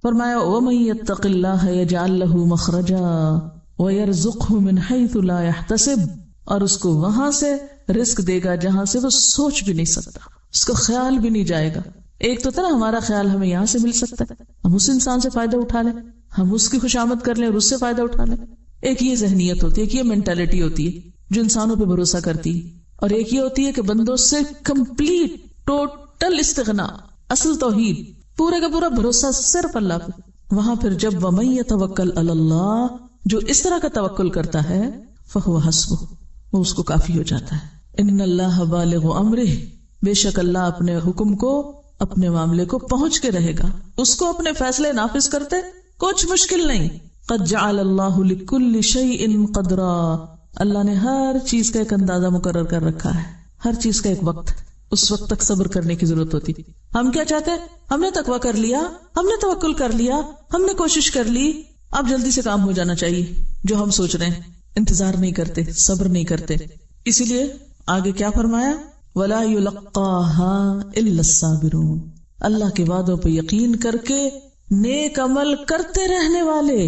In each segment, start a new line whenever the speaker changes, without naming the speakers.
فرمایا وَمَن يَتَّقِ اللَّهَ يَجْعَل لَّهُ مَخْرَجًا وَيَرْزُقْهُ مِنْ حَيْثُ لَا يَحْتَسِبُ، اور اس کو وہاں سے رزق دے گا جہاں سے وہ سوچ بھی نہیں سکتا، اس کو خیال بھی نہیں جائے گا۔ ایک تو تھا نا ہمارا خیال ہمیں یہاں سے مل سکتا ہے، ہم اس انسان سے فائدہ اٹھا لیں، ہم اس کی خوشامد کر لیں اور اس سے فائدہ اٹھا لیں۔ ایک یہ ذہنیت ہوتی ہے، ایک یہ مینٹالٹی ہوتی ہے جو انسانوں پہ بھروسہ کرتی ہے، اور ایک یہ ہوتی ہے کہ بندوں سے کمپلیٹ ٹوٹل استغنا، اصل توحید، پورے کا پورا بھروسہ صرف اللہ پہ۔ وہاں پھر جب وَمَن يَتَوَکَّلْ عَلَى اللَّهِ، جو اس طرح کا توکل کرتا ہے، فَهُوَ حَسْبُهُ، وہ اس کو کافی ہو جاتا ہے۔ ان اللہ بالغ امرہ، بے شک اللہ اپنے حکم کو، اپنے معاملے کو پہنچ کے رہے گا، اس کو اپنے فیصلے نافذ کرتے کچھ مشکل نہیں۔ قد جعل اللہ لکل شیء قدرا، اللہ نے ہر چیز کا ایک اندازہ مقرر کر رکھا ہے، ہر چیز کا ایک وقت، اس وقت تک صبر کرنے کی ضرورت ہوتی۔ ہم کیا چاہتے ہیں؟ ہم نے تقویٰ کر لیا، ہم نے توکل کر لیا، ہم نے کوشش کر لی، اب جلدی سے کام ہو جانا چاہیے جو ہم سوچ رہے ہیں، انتظار نہیں کرتے، صبر نہیں کرتے۔ اسی لیے آگے کیا فرمایا؟ وَلَا يُلَقَّاهَا إِلَّا الصَّابِرُونَ، اللہ کے وعدوں پہ یقین کر کے نیک عمل کرتے رہنے والے،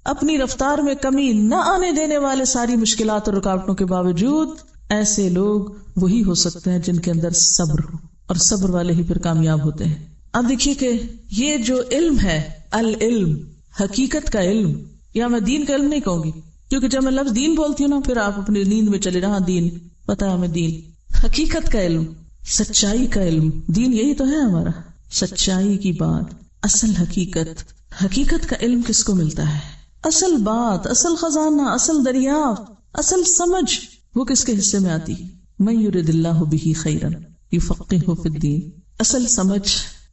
اپنی رفتار میں کمی نہ آنے دینے والے، ساری مشکلات اور رکاوٹوں کے باوجود، ایسے لوگ وہی ہو سکتے ہیں جن کے اندر صبر ہو، اور صبر والے ہی پھر کامیاب ہوتے ہیں۔ اب دیکھیے کہ یہ جو علم ہے، العلم، حقیقت کا علم، یا میں دین کا علم نہیں کہوں گی، کیونکہ جب میں لفظ دین بولتی ہوں نا پھر آپ اپنی نیند میں چلے رہا، دین پتا ہے ہمیں، دین حقیقت کا علم، سچائی کا علم، دین یہی تو ہے ہمارا، سچائی کی بات، اصل حقیقت۔ حقیقت کا علم کس کو ملتا ہے؟ اصل بات، اصل خزانہ، اصل دریافت، اصل سمجھ، وہ کس کے حصے میں آتی ہے؟ من یرد اللہ بہ خیرا یفقہہ فی الدین۔ اصل سمجھ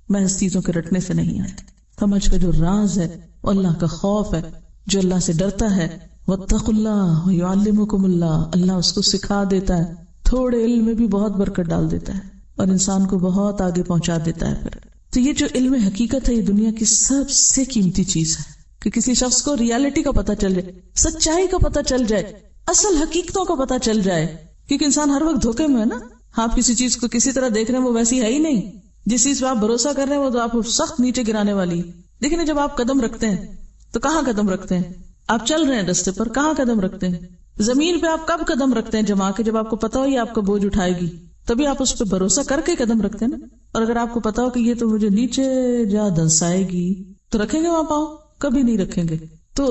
محض چیزوں کے رٹنے سے نہیں آتی، سمجھ کا جو راز ہے وہ اللہ کا خوف ہے، جو اللہ سے ڈرتا ہے۔ واتقوا اللہ ویعلمکم اللہ، اللہ اس کو سکھا دیتا ہے، تھوڑے علم میں بھی بہت برکت ڈال دیتا ہے اور انسان کو بہت آگے پہنچا دیتا ہے۔ پھر تو یہ جو علم حقیقت ہے، یہ دنیا کی سب سے قیمتی چیز ہے، کہ کسی شخص کو ریالٹی کا پتہ چل جائے، سچائی کا پتہ چل جائے، اصل حقیقتوں کا پتہ چل جائے، کیونکہ انسان ہر وقت دھوکے میں ہے نا۔ آپ کسی چیز کو کسی طرح دیکھ رہے ہیں وہ ویسی ہے ہی نہیں، جس چیز پہ آپ بھروسہ کر رہے ہیں وہ تو آپ کو سخت نیچے گرانے والی ہے۔ دیکھیں جب آپ قدم رکھتے ہیں تو کہاں قدم رکھتے ہیں؟ آپ چل رہے ہیں رستے پر، کہاں قدم رکھتے ہیں؟ زمین پہ آپ کب قدم رکھتے ہیں جما کے؟ جب آپ کو پتا ہو یہ آپ کا بوجھ اٹھائے گی، تبھی آپ اس پہ بھروسہ کر کے قدم رکھتے ہیں نا۔ اور اگر آپ کو پتا ہو کہ یہ تو مجھے نیچے جا دھنسائے گی، تو رکھیں گے وہاں پاؤں؟ کبھی نہیں رکھیں گے۔ تو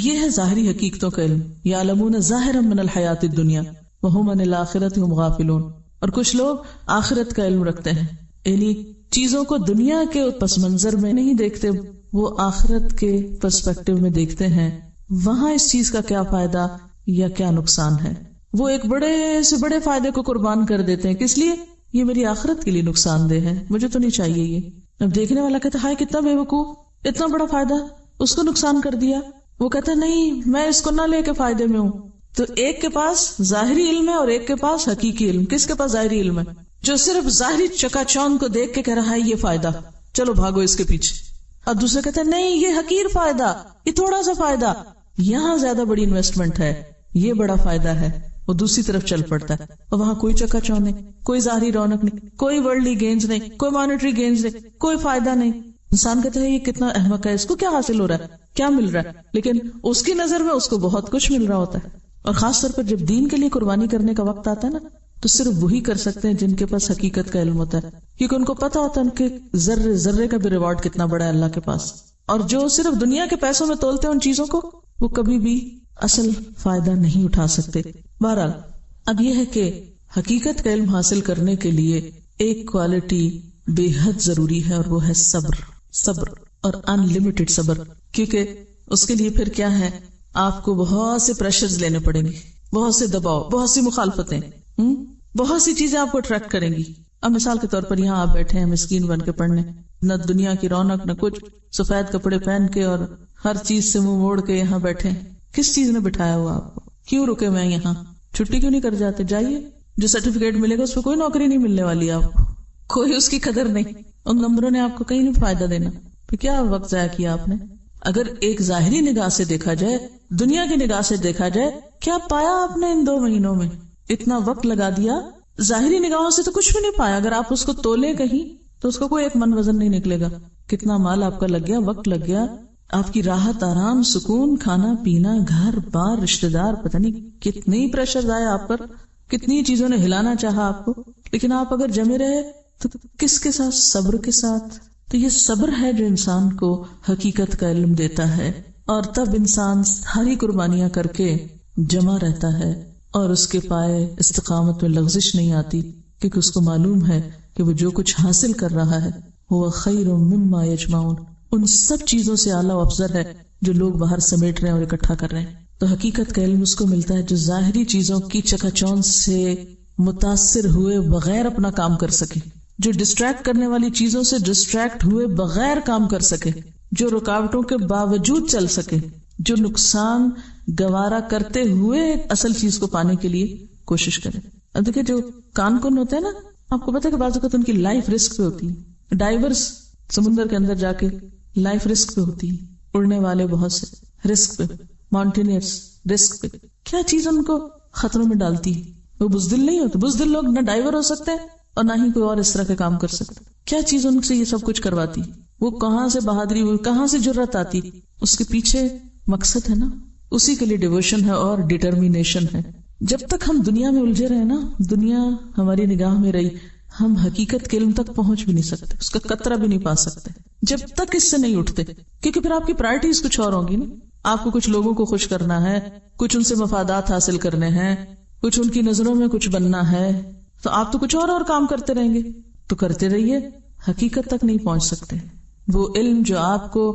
یہ ہے ظاہری حقیقتوں کا علم۔ یعلمون ظاہرا من الحیات الدنیا وہم عن الآخرۃ ہم غافلون۔ اور کچھ لوگ آخرت کا علم رکھتے ہیں، یعنی چیزوں کو دنیا کے پس منظر میں نہیں دیکھتے، وہ آخرت کے پرسپیکٹو میں دیکھتے ہیں، وہاں اس چیز کا کیا فائدہ یا کیا نقصان ہے۔ وہ ایک بڑے سے بڑے فائدے کو قربان کر دیتے ہیں، کس لیے؟ یہ میری آخرت کے لیے نقصان دہ ہے، مجھے تو نہیں چاہیے یہ۔ اب دیکھنے والا کہتا ہے ہائے کتنا بے وقوف، اتنا بڑا فائدہ اس کو نقصان کر دیا۔ وہ کہتا ہے نہیں میں اس کو نہ لے کے فائدے میں ہوں۔ تو ایک کے پاس ظاہری علم ہے اور ایک کے پاس حقیقی علم۔ کس کے پاس ظاہری علم ہے؟ جو صرف ظاہری چکا چوند کو دیکھ کے کہہ رہا ہے یہ فائدہ، چلو بھاگو اس کے پیچھے۔ اور دوسرا کہتا ہے نہیں یہ حقیر فائدہ، یہ تھوڑا سا فائدہ، یہاں زیادہ بڑی انویسٹمنٹ ہے، یہ بڑا فائدہ ہے، وہ دوسری طرف چل پڑتا ہے، اور وہاں کوئی چکا چوند نہیں، کوئی ظاہری رونق نہیں، کوئی ورلڈلی گینز نہیں، کوئی مانیٹری گینز نہیں، کوئی فائدہ نہیں۔ انسان کہتا ہے یہ کتنا احمق ہے، اس کو کیا حاصل ہو رہا ہے، کیا مل رہا ہے، لیکن اس کی نظر میں اس کو بہت کچھ مل رہا ہوتا ہے۔ اور خاص طور پر جب دین کے لیے قربانی کرنے کا وقت آتا ہے نا، تو صرف وہی کر سکتے ہیں جن کے پاس حقیقت کا علم ہوتا ہے، کیونکہ ان کو پتا ہوتا ہے ان کے ذرے ذرے کا بھی ریوارڈ کتنا بڑا ہے اللہ کے پاس۔ اور جو صرف دنیا کے پیسوں میں تولتے ہیں ان چیزوں کو، وہ کبھی بھی اصل فائدہ نہیں اٹھا سکتے۔ بہرحال اب یہ ہے کہ حقیقت کا علم حاصل کرنے کے لیے ایک کوالٹی بے حد ضروری ہے، اور وہ ہے صبر۔ صبر اور ان لمیٹڈ صبر، کیونکہ اس کے لیے پھر کیا ہے، آپ کو بہت سے پریشرز لینے پڑیں گے، بہت سے دباؤ، بہت سی مخالفتیں، بہت سی چیزیں آپ کو اٹریکٹ کریں گی۔ اب مثال کے طور پر یہاں آپ بیٹھے ہیں مسکین بن کے پڑھنے، نہ دنیا کی رونق نہ کچھ، سفید کپڑے پہن کے اور ہر چیز سے منہ موڑ کے یہاں بیٹھے ہیں۔ کس چیز نے بٹھایا ہوا آپ کو؟ کیوں رکے ہوئے یہاں؟ چھٹی کیوں نہیں کر جاتے؟ جائیے، جو سرٹیفکیٹ ملے گا اس پہ کوئی نوکری نہیں ملنے والی آپ کو، کوئی اس کی قدر نہیں، ان نمبروں نے آپ کو کہیں نہیں فائدہ دینا، پھر کیا وقت ضائع کیا آپ نے؟ اگر ایک ظاہری نگاہ سے دیکھا جائے، دنیا کی نگاہ سے دیکھا جائے، کیا پایا آپ نے ان 2 مہینوں میں؟ اتنا وقت لگا دیا، ظاہری نگاہوں سے تو کچھ بھی نہیں پایا۔ اگر آپ اس کو تولے کہیں تو اس کا کوئی ایک من وزن نہیں نکلے گا. کتنا مال آپ کا لگ گیا، وقت لگ گیا، آپ کی راحت، آرام، سکون، کھانا پینا، گھر بار، رشتے دار، پتہ نہیں کتنی پریشر آئے آپ پر، کتنی چیزوں نے ہلانا چاہا آپ کو، لیکن آپ اگر جمے رہے تو کس کے ساتھ؟ صبر کے ساتھ. تو یہ صبر ہے جو انسان کو حقیقت کا علم دیتا ہے، اور تب انسان ساری قربانیاں کر کے جمع رہتا ہے اور اس کے پائے استقامت میں لغزش نہیں آتی، کیونکہ اس کو معلوم ہے کہ وہ جو کچھ حاصل کر رہا ہے وہ خیر مما یجمعون، ان سب چیزوں سے اعلیٰ و افضل ہے جو لوگ باہر سمیٹ رہے ہیں اور اکٹھا کر رہے ہیں. تو حقیقت کا علم اس کو ملتا ہے جو ظاہری چیزوں کی چکا چوند سے متاثر ہوئے بغیر اپنا کام کر سکے، جو ڈسٹریکٹ کرنے والی چیزوں سے ڈسٹریکٹ ہوئے بغیر کام کر سکے، جو رکاوٹوں کے باوجود چل سکے، جو نقصان گوارا کرتے ہوئے اصل چیز کو پانے کے لیے کوشش کرے. اب دیکھیں جو کان کن ہوتے ہیں نا، آپ کو پتا ہے کہ بعض اوقات ان کی لائف رسک پہ ہوتی ہے. ڈائیورس سمندر کے اندر جا کے لائف رسک پہ ہوتی ہے، اڑنے والے بہت سے رسک پہ، ماؤنٹینئرس رسک پہ. کیا چیز ان کو خطروں میں ڈالتی ہے؟ وہ بزدل نہیں ہوتے. بزدل لوگ نہ ڈائیور ہو سکتے اور نہ ہی کوئی اور اس طرح کے کام کر سکتے. کیا چیز ان سے یہ سب کچھ کرواتی؟ وہ کہاں سے بہادری، وہ کہاں سے جرأت آتی؟ اس کے پیچھے مقصد ہے نا، اسی کے لیے ڈیووشن ہے اور ڈٹرمینیشن ہے. جب تک ہم دنیا میں الجھے رہے نا، دنیا ہماری نگاہ میں رہی، ہم حقیقت کے علم تک پہنچ بھی نہیں سکتے، اس کا قطرہ بھی نہیں پا سکتے جب تک اس سے نہیں اٹھتے. کیونکہ پھر آپ کی پرائرٹیز کچھ اور ہوں گی نا. آپ کو کچھ لوگوں کو خوش کرنا ہے، کچھ ان سے مفادات حاصل کرنے ہیں، کچھ ان کی نظروں میں کچھ بننا ہے، تو آپ تو کچھ اور کام کرتے رہیں گے. تو کرتے رہیے، حقیقت تک نہیں پہنچ سکتے. وہ علم جو آپ کو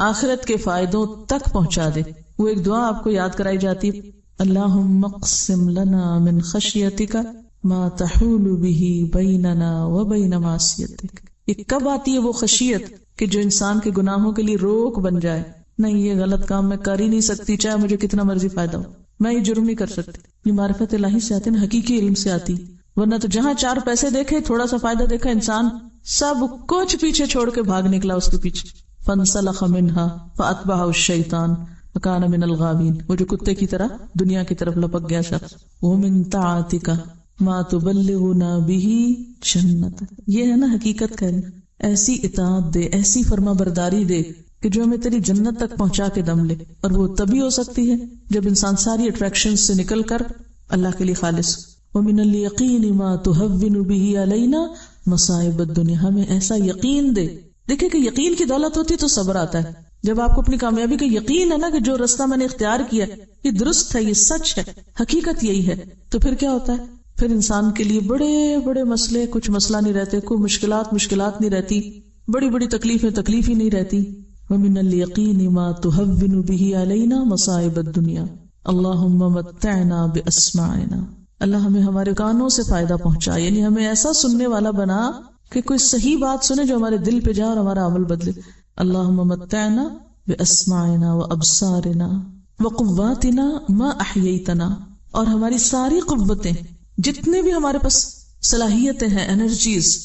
آخرت کے فائدوں تک پہنچا دے. وہ ایک دعا آپ کو یاد کرائی جاتی، اللہم اقسم لنا من خشیتک ما تحول به بیننا وبین معصیتک. یہ کب آتی ہے وہ خشیت کہ جو انسان کے گناہوں کے لیے روک بن جائے؟ نہیں، یہ غلط کام میں کر ہی نہیں سکتی، چاہے مجھے کتنا مرضی فائدہ ہو، میں یہ جرم نہیں کر سکتی. یہ معرفت الہی سے آتی نا، حقیقی علم سے آتی. ورنہ تو جہاں چار پیسے دیکھے، تھوڑا سا فائدہ دیکھا، انسان سب کچھ پیچھے چھوڑ کے بھاگ نکلا اس کے پیچھے. فانسلخ منها فاتبعه الشیطان فکان من الغاوین. وہ جو کتے کی طرح دنیا کی طرف لپک گیا شخص. ومن طاعتک ما تبلغنا به جنت. یہ ہے نا حقیقت کا علم. ایسی اطاعت دے، ایسی فرما برداری دے کہ جو ہمیں تیری جنت تک پہنچا کے دم لے. اور وہ تبھی ہو سکتی ہے جب انسان ساری اٹریکشن سے نکل کر اللہ کے لیے خالص. ومن الیقین ما تهون به علینا مصائب الدنیا. ہمیں ایسا یقین دے. دیکھیں کہ یقین کی دولت ہوتی تو صبر آتا ہے. جب آپ کو اپنی کامیابی کا یقین ہے نا کہ جو رستہ میں نے اختیار کیا یہ درست ہے، یہ سچ ہے، حقیقت یہی ہے، تو پھر کیا ہوتا ہے؟ پھر انسان کے لیے بڑے بڑے مسئلے کچھ مسئلہ نہیں رہتے، کوئی مشکلات نہیں رہتی، بڑی بڑی تکلیفیں تکلیف ہی نہیں رہتی. ومن الیقین ما تهون به علینا مصائب الدنیا اللہم متعنا باسماعنا. اللہ ہمیں ہمارے کانوں سے فائدہ پہنچا، یعنی ہمیں ایسا سننے والا بنا کہ کوئی صحیح بات سنے جو ہمارے دل پہ جائے اور ہمارا عمل بدلے. اللہم متعنا باسماعنا وابصارنا وقواتنا ما احییتنا. اور ہماری ساری قوتیں، جتنے بھی ہمارے پاس صلاحیتیں ہیں، انرجیز،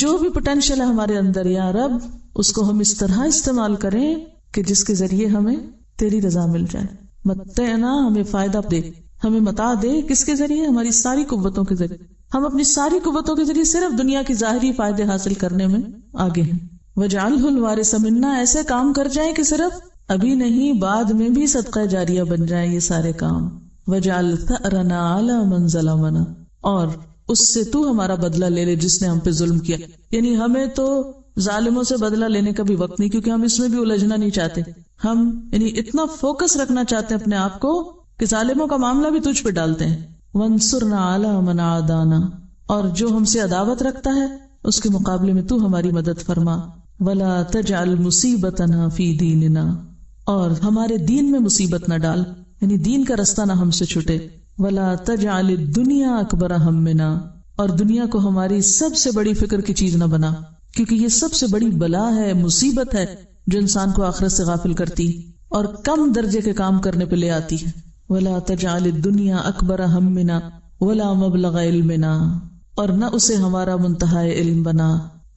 جو بھی پوٹینشیل ہے ہمارے اندر، یا رب اس کو ہم اس طرح استعمال کریں کہ جس کے ذریعے ہمیں تیری رضا مل جائے. متعنا، ہمیں فائدہ دے، ہمیں متاع دے. کس کے ذریعے؟ ہماری ساری قوتوں کے ذریعے. ہم اپنی ساری قوتوں کے ذریعے صرف دنیا کی ظاہری فائدے حاصل کرنے میں آگے ہیں. وَجَعَلْهُ الْوَارِثَ مِنَّا. ایسے کام کر جائیں کہ صرف ابھی نہیں بعد میں بھی صدقہ جاریہ بن جائیں یہ سارے کام. وَجَعَلْ ثَأْرَنَا عَلَى مَنْ ظَلَمَنَا. اور اس سے تو ہمارا بدلہ لے لے جس نے ہم پہ ظلم کیا. یعنی ہمیں تو ظالموں سے بدلہ لینے کا بھی وقت نہیں، کیونکہ ہم اس میں بھی الجھنا نہیں چاہتے. ہم یعنی اتنا فوکس رکھنا چاہتے ہیں اپنے آپ کو کہ ظالموں کا معاملہ بھی تجھ پہ ڈالتے ہیں. وَانصُرْنَا عَلَى مَنْ عَادَانَا. اور جو ہم سے عداوت رکھتا ہے اس کے مقابلے میں تو ہماری مدد فرما. وَلَا تَجْعَلْ مُصِيبَتَنَا فِي دِينِنَا. اور ہمارے دین میں مصیبت نہ ڈال، یعنی دین کا رستہ نہ ہم سے چھٹے. وَلَا تَجْعَلِ الدُّنْيَا أَكْبَرَ هَمِّنَا. اور دنیا کو ہماری سب سے بڑی فکر کی چیز نہ بنا، کیونکہ یہ سب سے بڑی بلا ہے، مصیبت ہے جو انسان کو آخرت سے غافل کرتی اور کم درجے کے کام کرنے پہ لے آتی ہے. وَلَا تَجْعَلِ الدُّنْيَا أَكْبَرَ هَمِّنَا وَلَا مَبْلَغَ عِلْمِنَا. اور نہ اسے ہمارا منتہا علم بنا،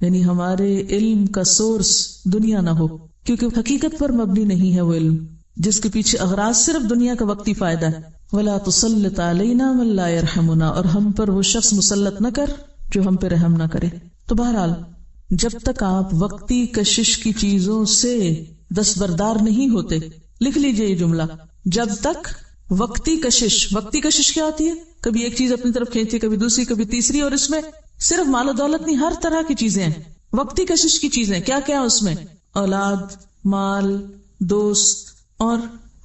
یعنی ہمارے علم کا سورس دنیا نہ ہو، کیونکہ حقیقت پر مبنی نہیں ہے وہ علم جس کے پیچھے اغراض صرف دنیا کا وقتی فائدہ ہے. وَلَا تُسَلِّطْ عَلَيْنَا مَن لَا يَرْحَمُنَا. اور ہم پر وہ شخص مسلط نہ کر جو ہم پہ رحم نہ کرے. تو بہرحال جب تک آپ وقتی کشش کی چیزوں سے دستبردار نہیں ہوتے، لکھ لیجئے یہ جملہ، جب تک وقتی کشش کیا ہوتی ہے؟ کبھی ایک چیز اپنی طرف کھینچتی، کبھی دوسری، کبھی تیسری، اور اس میں صرف مال و دولت نہیں، ہر طرح کی چیزیں ہیں وقتی کشش کی چیزیں. کیا کیا اس میں؟ اولاد، مال، دوست، اور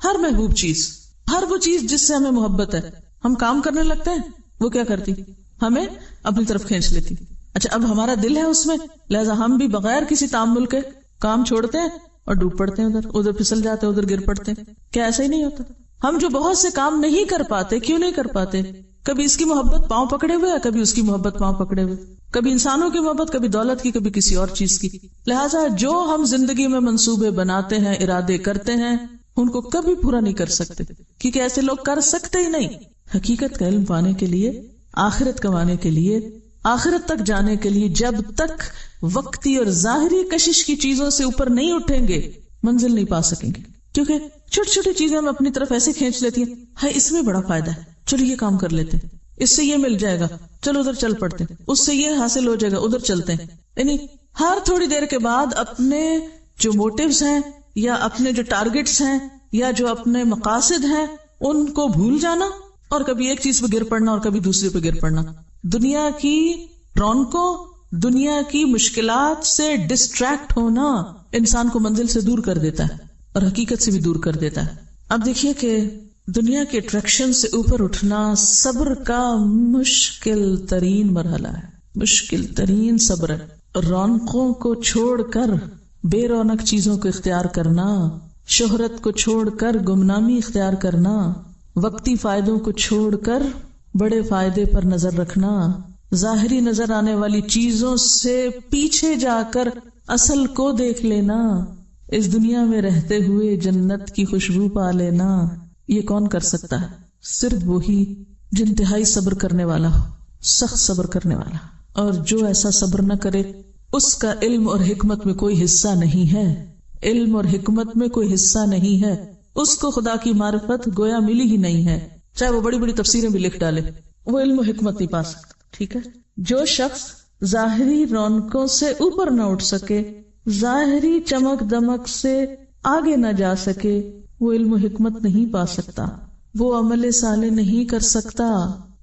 ہر محبوب چیز، ہر وہ چیز جس سے ہمیں محبت ہے. ہم کام کرنے لگتے ہیں، وہ کیا کرتی؟ ہمیں اپنی طرف کھینچ لیتی. اچھا، اب ہمارا دل ہے اس میں، لہذا ہم بھی بغیر کسی تعامل کے کام چھوڑتے ہیں اور ڈوب پڑتے ہیں، ادھر پھسل جاتے ہیں، ادھر گر پڑتے ہیں. کیا ایسا ہی نہیں ہوتا؟ ہم جو بہت سے کام نہیں کر پاتے، کیوں نہیں کر پاتے؟ کبھی اس کی محبت پاؤں پکڑے ہوئے ہے، کبھی اس کی محبت پاؤں پکڑے ہوئے، کبھی انسانوں کی محبت، کبھی دولت کی، کبھی کسی اور چیز کی. لہٰذا جو ہم زندگی میں منصوبے بناتے ہیں، ارادے کرتے ہیں، ان کو کبھی پورا نہیں کر سکتے، کیونکہ ایسے لوگ کر سکتے ہی نہیں. حقیقت کا علم پانے کے لیے، آخرت کمانے کے لیے، آخرت تک جانے کے لیے جب تک وقتی اور ظاہری کشش کی چیزوں سے اوپر نہیں اٹھیں گے، منزل نہیں پا سکیں گے. کیونکہ چھوٹی چھوٹی چیزیں ہم اپنی طرف ایسے کھینچ لیتی ہیں، ہاں اس میں بڑا فائدہ ہے، چلو یہ کام کر لیتے ہیں، اس سے یہ مل جائے گا، چلو ادھر چل پڑتے ہیں، اس سے یہ حاصل ہو جائے گا، ادھر چلتے ہیں. یعنی ہر تھوڑی دیر کے بعد اپنے جو موٹیوز ہیں یا اپنے جو ٹارگٹس ہیں یا جو اپنے مقاصد ہیں ان کو بھول جانا، اور کبھی ایک چیز پہ گر پڑنا اور کبھی دوسرے پہ گر پڑنا. دنیا کی رونقوں، دنیا کی مشکلات سے ڈسٹریکٹ ہونا انسان کو منزل سے دور کر دیتا ہے اور حقیقت سے بھی دور کر دیتا ہے. اب دیکھیے کہ دنیا کے اٹریکشن سے اوپر اٹھنا صبر کا مشکل ترین مرحلہ ہے، مشکل ترین صبر ہے. رونقوں کو چھوڑ کر بے رونق چیزوں کو اختیار کرنا، شہرت کو چھوڑ کر گمنامی اختیار کرنا، وقتی فائدوں کو چھوڑ کر بڑے فائدے پر نظر رکھنا، ظاہری نظر آنے والی چیزوں سے پیچھے جا کر اصل کو دیکھ لینا، اس دنیا میں رہتے ہوئے جنت کی خوشبو پا لینا، یہ کون کر سکتا ہے؟ صرف وہی جو انتہائی صبر کرنے والا ہو، سخت صبر کرنے والا. اور جو ایسا صبر نہ کرے اس کا علم اور حکمت میں کوئی حصہ نہیں ہے، علم اور حکمت میں کوئی حصہ نہیں ہے، اس کو خدا کی معرفت گویا ملی ہی نہیں ہے، چاہے وہ بڑی بڑی تفسیریں بھی لکھ ڈالے، وہ علم و حکمت نہیں پا سکتا. ٹھیک ہے، جو شخص ظاہری رونقوں سے اوپر نہ اٹھ سکے، ظاہری چمک دمک سے آگے نہ جا سکے، وہ علم و حکمت نہیں پا سکتا، وہ عمل صالح نہیں کر سکتا.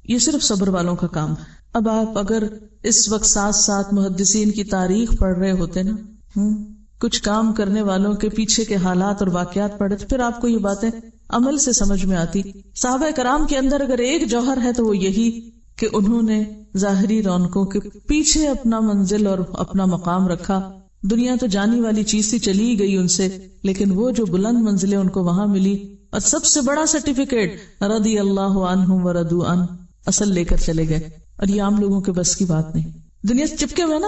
یہ صرف صبر والوں کا کام ہے. اب آپ اگر اس وقت ساتھ ساتھ محدثین کی تاریخ پڑھ رہے ہوتے نا، کچھ کام کرنے والوں کے پیچھے کے حالات اور واقعات پڑھے، تو پھر آپ کو یہ باتیں عمل سے سمجھ میں آتی. صحابہ کرام کے اندر اگر ایک جوہر ہے تو وہ یہی کہ انہوں نے ظاہری رونقوں کے پیچھے اپنا منزل اور اپنا مقام رکھا. دنیا تو جانی والی چیز سے چلی گئی ان سے، لیکن وہ جو بلند منزلیں ان کو وہاں ملی، اور سب سے بڑا سرٹیفکیٹ رضی اللہ عنہم ورضوا عنہ، اصل لے کر چلے گئے. اور یہ عام لوگوں کے بس کی بات نہیں. دنیا سے چپکے ہوئے نا،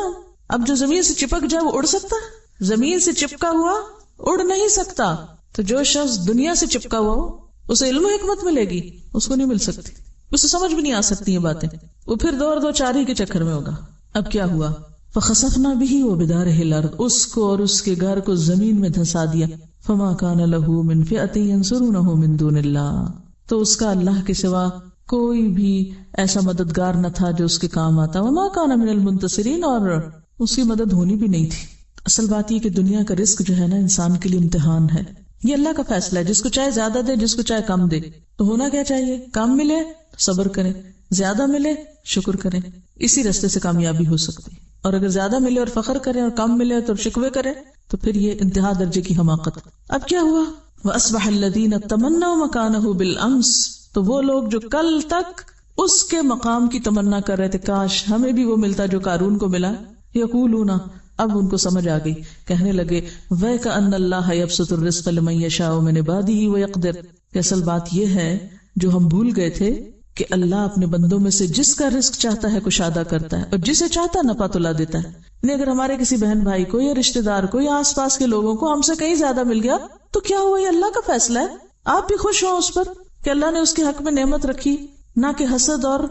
اب جو زمین سے چپک جائے وہ اڑ سکتا ہے؟ زمین سے چپکا ہوا اڑ نہیں سکتا. تو جو شخص دنیا سے چپکا ہوا ہو اسے علم و حکمت ملے گی، اس کو نہیں مل سکتی، اسے سمجھ بھی نہیں آ سکتی یہ باتیں، وہ پھر دو چار ہی کے چکر میں ہوگا. اب کیا ہوا؟ فخسفنا به وبداره الارض، اس کو اور اس کے گھر کو زمین میں دھسا دیا. فما كان له من فئة ينصرونه من دون الله، تو اس کا اللہ کے سوا کوئی بھی ایسا مددگار نہ تھا جو اس کے کام آتا. وما كان من المنتصرین، اور اس کی مدد ہونی بھی نہیں تھی. اصل بات یہ کہ دنیا کا رزق جو ہے نا انسان کے لیے امتحان ہے. یہ اللہ کا فیصلہ ہے، جس کو چاہے زیادہ دے، جس کو چاہے کم دے. تو ہونا کیا چاہیے؟ کم ملے صبر کریں، زیادہ ملے شکر کریں، اسی راستے سے کامیابی ہو سکتی. اور اگر زیادہ ملے اور فخر کریں اور کم ملے تو شکوے کریں تو پھر یہ انتہا درجے کی حماقت. اب کیا ہوا؟ وَأَصْبَحَ الَّذِينَ تَمَنَّوْا مَكَانَهُ بِالْأَمْسِ، تو وہ لوگ جو کل تک اس کے مقام کی تمنا کر رہے تھے، کاش ہمیں بھی وہ ملتا جو قارون کو ملا. یقولون، اب ان کو سمجھ آ گئی، کہنے لگے وَيْكَأَنَّ اللَّهَ يَبْسُطُ الرِّزْقَ لِمَن يَشَاءُ مِنْ عِبَادِهِ وَيَقْدِرُ، کہ اصل بات یہ ہے جو ہم بھول گئے تھے کہ اللہ اپنے بندوں میں سے جس کا رزق چاہتا ہے کشادہ کرتا ہے اور جسے چاہتا ہے نپا تلا دیتا ہے. یعنی اگر ہمارے کسی بہن بھائی کو یا رشتہ دار کو یا آس پاس کے لوگوں کو ہم سے کہیں زیادہ مل گیا تو کیا ہوا؟ یہ اللہ کا فیصلہ ہے. آپ بھی خوش ہوں اس پر کہ اللہ نے اس کے حق میں نعمت رکھی، نہ کہ حسد اور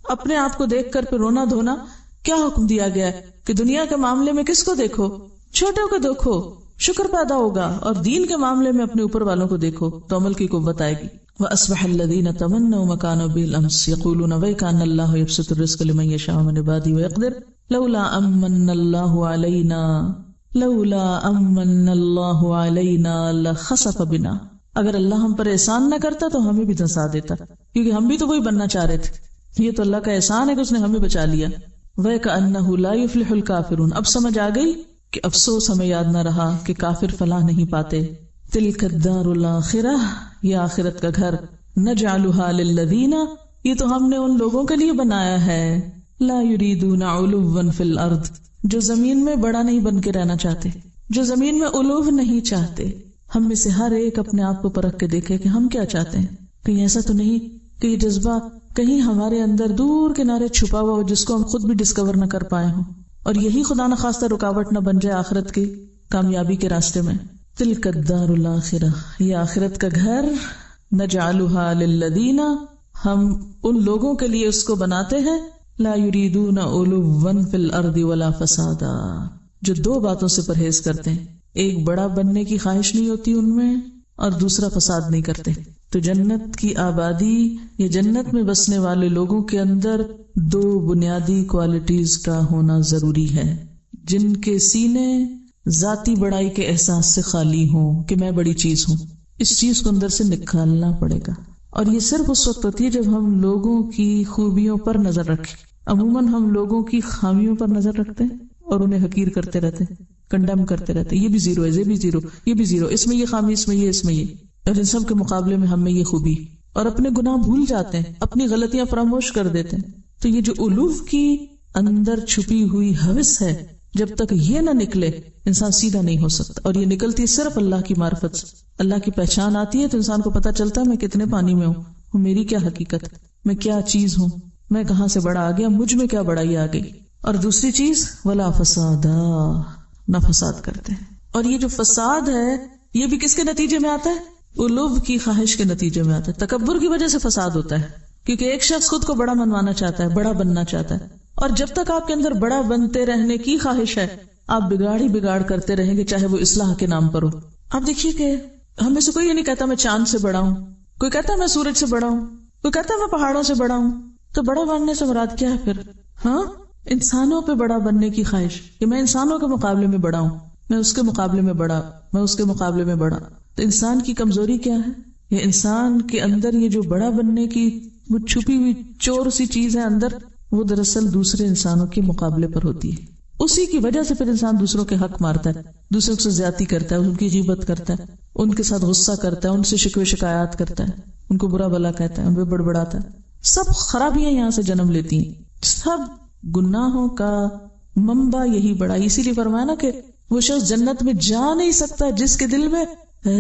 اپنے آپ کو دیکھ کر پھر رونا دھونا. کیا حکم دیا گیا ہے کہ دنیا کے معاملے میں کس کو دیکھو؟ چھوٹوں کو دیکھو، شکر پیدا ہوگا، اور دین کے معاملے میں اپنے اوپر والوں کو دیکھو تو عمل کی قوت آئے گی. وَأَصْبَحَ الَّذِينَ تَمَنَّوْا مَكَانَهُ بِالْأَمْسِ يَقُولُونَ وَيْكَأَنَّ اللَّهَ يَبْسُطُ الرِّزْقَ لِمَن يَشَاءُ مِنْ عِبَادِهِ وَيَقْدِرُ لولا امن اللہ علینا لولا امن اللہ علینا لخسف بنا، اگر اللہ ہم پر احسان نہ کرتا تو ہمیں بھی دھنسا دیتا، کیونکہ ہم بھی تو وہی بننا چاہ رہے تھے. یہ تو اللہ کا احسان ہے کہ اس نے ہمیں بچا لیا. وَكَأَنَّهُ لَا يُفْلِحُ الْكَافِرُونَ، اب سمجھ آ گئی کہ افسوس ہمیں یاد نہ رہا کہ کافر فلاح نہیں پاتے. تِلْكَ الدَّارُ الْآخِرَةُ، یہ آخرت کا گھر. نَجْعَلُهَا لِلَّذِينَ، یہ تو ہم نے ان لوگوں کے لیے بنایا ہے. لَا يُرِيدُونَ عُلُوًّا فِي الْأَرْضِ، جو زمین میں بڑا نہیں بن کے رہنا چاہتے، جو زمین میں علو نہیں چاہتے. ہم میں سے ہر ایک اپنے آپ کو پرکھ کے دیکھے کہ ہم کیا چاہتے ہیں. کہیں ایسا تو نہیں کہ یہ جذبہ کہیں ہمارے اندر دور کنارے چھپا ہوا ہو جس کو ہم خود بھی ڈسکور نہ کر پائے ہوں، اور یہی خدا نہ خواستہ رکاوٹ نہ بن جائے آخرت کی کامیابی کے راستے میں. تلک الدار الاخرہ، یہ آخرت کا گھر. نجعلها للذین، ہم ان لوگوں کے لیے اس کو بناتے ہیں. لا یریدون علوا فی الارض ولا فسادا، جو دو باتوں سے پرہیز کرتے ہیں، ایک بڑا بننے کی خواہش نہیں ہوتی ان میں، اور دوسرا فساد نہیں کرتے. تو جنت کی آبادی یا جنت میں بسنے والے لوگوں کے اندر دو بنیادی کوالٹیز کا ہونا ضروری ہے، جن کے سینے ذاتی بڑائی کے احساس سے خالی ہوں کہ میں بڑی چیز ہوں. اس چیز کو اندر سے نکالنا پڑے گا، اور یہ صرف اس وقت ہوتی ہے جب ہم لوگوں کی خوبیوں پر نظر رکھیں. عموماً ہم لوگوں کی خامیوں پر نظر رکھتے ہیں اور انہیں حقیر کرتے رہتے ہیں، کنڈم کرتے رہتے ہیں. یہ بھی زیرو ہے، یہ بھی زیرو، یہ بھی زیرو، اس میں یہ خامی، اس میں یہ، اس میں یہ، اور ان سب کے مقابلے میں ہم میں یہ خوبی. اور اپنے گناہ بھول جاتے ہیں، اپنی غلطیاں فراموش کر دیتے ہیں. تو یہ جو الوف کی اندر چھپی ہوئی ہوس ہے، جب تک یہ نہ نکلے انسان سیدھا نہیں ہو سکتا. اور یہ نکلتی صرف اللہ کی معرفت سے. اللہ کی پہچان آتی ہے تو انسان کو پتہ چلتا ہے میں کتنے پانی میں ہوں، میری کیا حقیقت ہے، میں کیا چیز ہوں، میں کہاں سے بڑا آ گیا، مجھ میں کیا بڑائی آ گئی. اور دوسری چیز ولا فسادا، نہ فساد کرتے ہیں. اور یہ جو فساد ہے یہ بھی کس کے نتیجے میں آتا ہے؟ علو کی خواہش کے نتیجے میں آتا ہے. تکبر کی وجہ سے فساد ہوتا ہے، کیونکہ ایک شخص خود کو بڑا منوانا چاہتا ہے، بڑا بننا چاہتا ہے. اور جب تک آپ کے اندر بڑا بنتے رہنے کی خواہش ہے، آپ بگاڑ ہی بگاڑ کرتے رہیں گے، چاہے وہ اصلاح کے نام پر ہو. آپ دیکھیے کہ ہم میں سے کوئی یہ نہیں کہتا میں چاند سے بڑا ہوں، کوئی کہتا ہے میں سورج سے بڑا ہوں، کوئی کہتا ہے میں پہاڑوں سے بڑا ہوں. تو بڑا بننے سے مراد کیا ہے پھر؟ ہاں، انسانوں پہ بڑا بننے کی خواہش کہ میں انسانوں کے مقابلے میں بڑا ہوں، میں اس کے مقابلے میں بڑا، میں اس کے مقابلے میں بڑا. تو انسان کی کمزوری کیا ہے؟ یہ انسان کے اندر یہ جو بڑا بننے کی وہ چھپی ہوئی چور سی چیز ہے اندر، وہ دراصل دوسرے انسانوں کے مقابلے پر ہوتی ہے. اسی کی وجہ سے پھر انسان دوسروں کے حق مارتا ہے، دوسروں سے زیادتی کرتا ہے، ان کی غیبت کرتا ہے، ان کے ساتھ غصہ کرتا ہے، ان سے شکوے شکایات کرتا ہے، ان کو برا بھلا کہتا ہے، ان پہ بڑبڑاتا ہے. سب خرابیاں یہاں سے جنم لیتی ہیں، سب گناہوں کا منبع یہی بڑا. اسی لیے فرمایا نا کہ وہ شخص جنت میں جا نہیں سکتا جس کے دل میں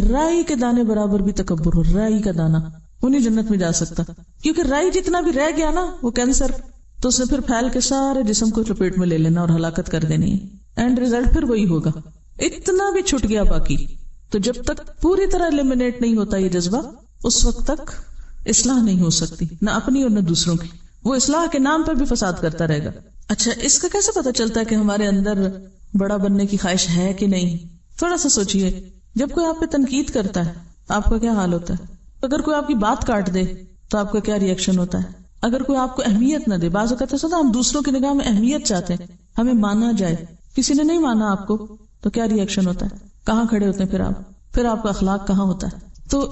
رائی کے دانے برابر بھی تکبر ہو. رائی کا دانا وہ نہیں جنت میں جا سکتا، کیونکہ رائی جتنا بھی رہ گیا نا وہ کینسر، تو اس نے پھر پھیل کے سارے جسم کو لپیٹ میں لے لینا اور ہلاکت کر دینی ہے. اینڈ ریزلٹ پھر وہی ہوگا. اتنا بھی چھٹ گیا باقی. تو جب تک پوری طرح ایلیمنیٹ نہیں ہوتا یہ جذبہ، اس وقت تک اصلاح نہیں ہو سکتی، نہ اپنی اور نہ دوسروں کی. وہ اصلاح کے نام پر بھی فساد کرتا رہے گا. اچھا، اس کا کیسے پتا چلتا ہے کہ ہمارے اندر بڑا بننے کی خواہش ہے کہ نہیں؟ تھوڑا سا سوچئے، جب کوئی آپ پہ تنقید کرتا ہے آپ کا کیا حال ہوتا ہے؟ اگر کوئی آپ کی بات کاٹ دے تو آپ کا کیا ری ایکشن ہوتا ہے؟ اگر کوئی آپ کو اہمیت نہ دے، بعض اوقات ایسا ہوتا ہے ہم دوسروں کی نگاہ میں اہمیت چاہتے ہیں، ہمیں مانا جائے، کسی نے نہیں مانا آپ کو تو کیا ری ایکشن ہوتا ہے؟ کہاں کھڑے ہوتے ہیں پھر آپ کا اخلاق کہاں ہوتا ہے؟ تو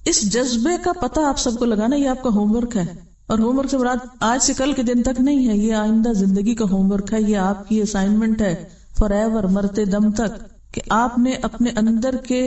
اس جذبے کا پتہ آپ سب کو لگانا، یہ آپ کا ہوم ورک ہے. اور ہوم ورک سے مراد آج سے کل کے دن تک نہیں ہے، یہ آئندہ زندگی کا ہوم ورک ہے. یہ آپ کی اسائنمنٹ ہے فار ایور، مرتے دم تک، کہ آپ نے اپنے اندر کے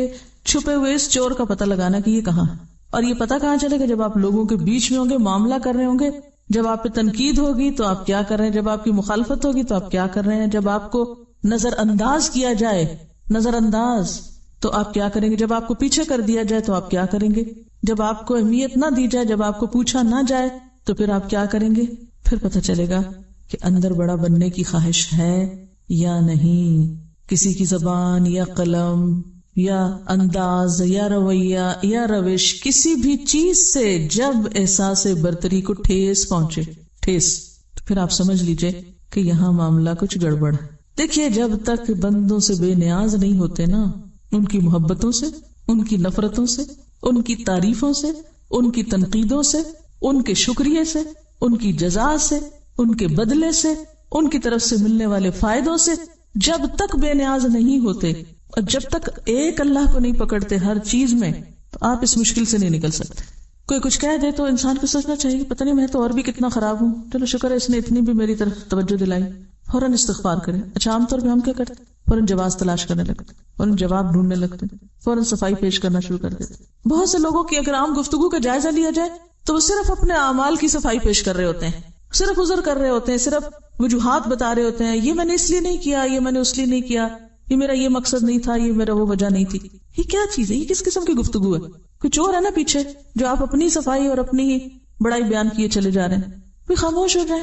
چھپے ہوئے اس چور کا پتہ لگانا کہ یہ کہاں ہے. اور یہ پتہ کہاں چلے گا؟ جب آپ لوگوں کے بیچ میں ہوں گے، معاملہ کر رہے ہوں گے. جب آپ پہ تنقید ہوگی تو آپ کیا کر رہے ہیں، جب آپ کی مخالفت ہوگی تو آپ کیا کر رہے ہیں، جب آپ کو نظر انداز کیا جائے، نظر انداز، تو آپ کیا کریں گے، جب آپ کو پیچھے کر دیا جائے تو آپ کیا کریں گے، جب آپ کو اہمیت نہ دی جائے، جب آپ کو پوچھا نہ جائے تو پھر آپ کیا کریں گے. پھر پتہ چلے گا کہ اندر بڑا بننے کی خواہش ہے یا نہیں. کسی کی زبان یا قلم یا انداز یا رویہ یا روش، کسی بھی چیز سے جب احساس برتری کو ٹھیس پہنچے، تو پھر آپ سمجھ لیجئے کہ یہاں معاملہ کچھ گڑبڑ ہے. دیکھیے، جب تک بندوں سے بے نیاز نہیں ہوتے نا، ان کی محبتوں سے، ان کی نفرتوں سے، ان کی تعریفوں سے، ان کی تنقیدوں سے، ان کے شکریہ سے، ان کی جزا سے، ان کے بدلے سے، ان کی طرف سے ملنے والے فائدوں سے جب تک بے نیاز نہیں ہوتے اور جب تک ایک اللہ کو نہیں پکڑتے ہر چیز میں، تو آپ اس مشکل سے نہیں نکل سکتے. کوئی کچھ کہہ دے تو انسان کو سوچنا چاہیے پتہ نہیں میں تو اور بھی کتنا خراب ہوں، چلو شکر ہے اس نے اتنی بھی میری طرف توجہ دلائی، فوراً استغفار کریں. اچھا عام طور پہ ہم کیا کرتے ہیں؟ فوراً جواز تلاش کرنے لگتے، فوراً جواب ڈھونڈنے لگتے، فوراً صفائی پیش کرنا شروع کر دیتے. بہت سے لوگوں کی اگر عام گفتگو کا جائزہ لیا جائے تو وہ صرف اپنے اعمال کی صفائی پیش کر رہے ہوتے ہیں، صرف عذر کر رہے ہوتے ہیں، صرف وجوہات بتا رہے ہوتے ہیں، یہ میں نے اس لیے نہیں کیا، یہ میں نے اس لیے نہیں کیا، یہ میرا یہ مقصد نہیں تھا، یہ میرا وہ وجہ نہیں تھی. یہ کیا چیز ہے؟ یہ کس قسم کی گفتگو ہے؟ کچھ اور ہے نا پیچھے جو آپ اپنی صفائی اور اپنی بڑائی بیان کیے چلے جا رہے ہیں. کوئی خاموش ہو جائے.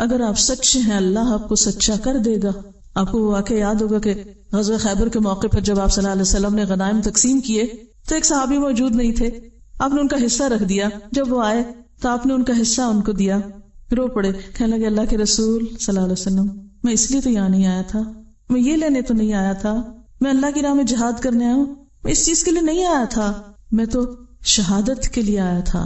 اگر آپ سچے ہیں اللہ آپ کو سچا کر دے گا. آپ کو وہ واقعہ یاد ہوگا کہ غزوہ خیبر کے موقع پر جب آپ صلی اللہ علیہ وسلم نے غنائم تقسیم کیے تو ایک صحابی موجود نہیں تھے، آپ نے ان کا حصہ رکھ دیا. جب وہ آئے تو آپ نے ان کا حصہ ان کو دیا، رو پڑے، کہنے لگے اللہ کے رسول صلی اللہ علیہ وسلم میں اس لیے تو یہاں نہیں آیا تھا، میں یہ لینے تو نہیں آیا تھا، میں اللہ کی راہ میں جہاد کرنے آیا ہوں، میں اس چیز کے لیے نہیں آیا تھا، میں تو شہادت کے لیے آیا تھا.